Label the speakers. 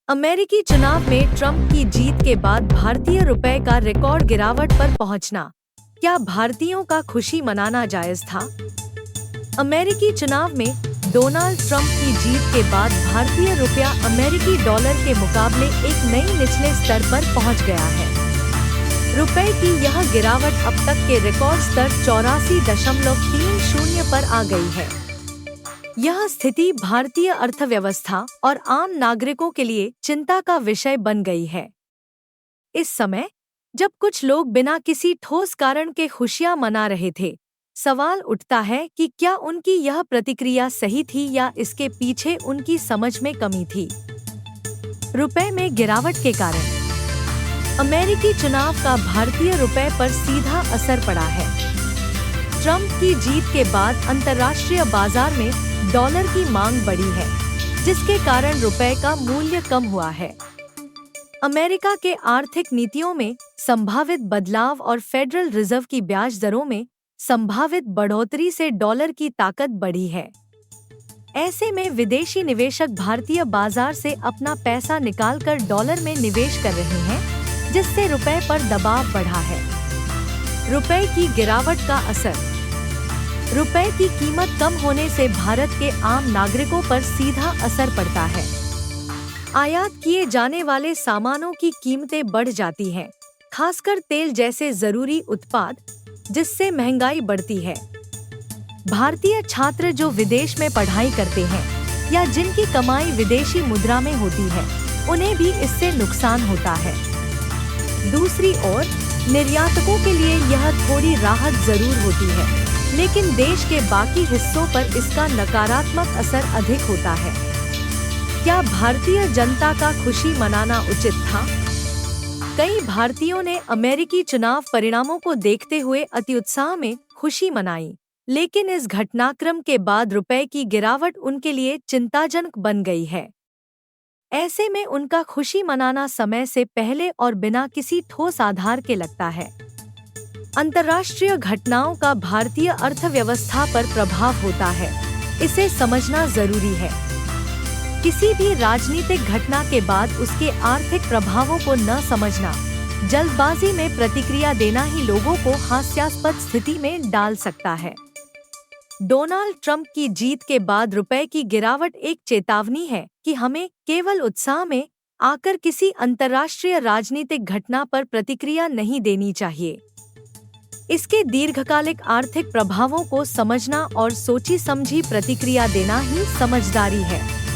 Speaker 1: अमेरिकी चुनाव में ट्रंप की जीत के बाद भारतीय रुपए का रिकॉर्ड गिरावट पर पहुंचना, क्या भारतीयों का खुशी मनाना जायज था? अमेरिकी चुनाव में डोनाल्ड ट्रंप की जीत के बाद भारतीय रुपया अमेरिकी डॉलर के मुकाबले एक नई निचले स्तर पर पहुंच गया है। रुपए की यह गिरावट अब तक के रिकॉर्ड स्तर 84.30 पर आ गई है। यह स्थिति भारतीय अर्थव्यवस्था और आम नागरिकों के लिए चिंता का विषय बन गई है। इस समय, जब कुछ लोग बिना किसी ठोस कारण के खुशियां मना रहे थे, सवाल उठता है कि क्या उनकी यह प्रतिक्रिया सही थी या इसके पीछे उनकी समझ में कमी थी। रुपए में गिरावट के कारण अमेरिकी चुनाव का भारतीय रुपए पर सीधा असर पड़ा है। ट्रंप की जीत के बाद अंतर्राष्ट्रीय बाजार में डॉलर की मांग बढ़ी है, जिसके कारण रुपए का मूल्य कम हुआ है। अमेरिका के आर्थिक नीतियों में संभावित बदलाव और फेडरल रिजर्व की ब्याज दरों में संभावित बढ़ोतरी से डॉलर की ताकत बढ़ी है। ऐसे में विदेशी निवेशक भारतीय बाजार से अपना पैसा निकालकर डॉलर में निवेश कर रहे हैं, जिससे रुपए पर दबाव बढ़ा है। रुपए की गिरावट का असर। रुपए की कीमत कम होने से भारत के आम नागरिकों पर सीधा असर पड़ता है। आयात किए जाने वाले सामानों की कीमतें बढ़ जाती हैं, खासकर तेल जैसे जरूरी उत्पाद, जिससे महंगाई बढ़ती है। भारतीय छात्र जो विदेश में पढ़ाई करते हैं या जिनकी कमाई विदेशी मुद्रा में होती है, उन्हें भी इससे नुकसान होता है। दूसरी ओर, निर्यातकों के लिए यह थोड़ी राहत जरूर होती है, लेकिन देश के बाकी हिस्सों पर इसका नकारात्मक असर अधिक होता है। क्या भारतीय जनता का खुशी मनाना उचित था? कई भारतीयों ने अमेरिकी चुनाव परिणामों को देखते हुए अत्युत्साह में खुशी मनाई, लेकिन इस घटनाक्रम के बाद रुपए की गिरावट उनके लिए चिंताजनक बन गई है। ऐसे में उनका खुशी मनाना समय से पहले और बिना किसी ठोस आधार के लगता है। अंतर्राष्ट्रीय घटनाओं का भारतीय अर्थव्यवस्था पर प्रभाव होता है, इसे समझना जरूरी है। किसी भी राजनीतिक घटना के बाद उसके आर्थिक प्रभावों को न समझना, जल्दबाजी में प्रतिक्रिया देना ही लोगों को हास्यास्पद स्थिति में डाल सकता है। डोनाल्ड ट्रंप की जीत के बाद रुपए की गिरावट एक चेतावनी है कि हमें केवल उत्साह में आकर किसी अंतर्राष्ट्रीय राजनीतिक घटना पर प्रतिक्रिया नहीं देनी चाहिए। इसके दीर्घकालिक आर्थिक प्रभावों को समझना और सोची समझी प्रतिक्रिया देना ही समझदारी है।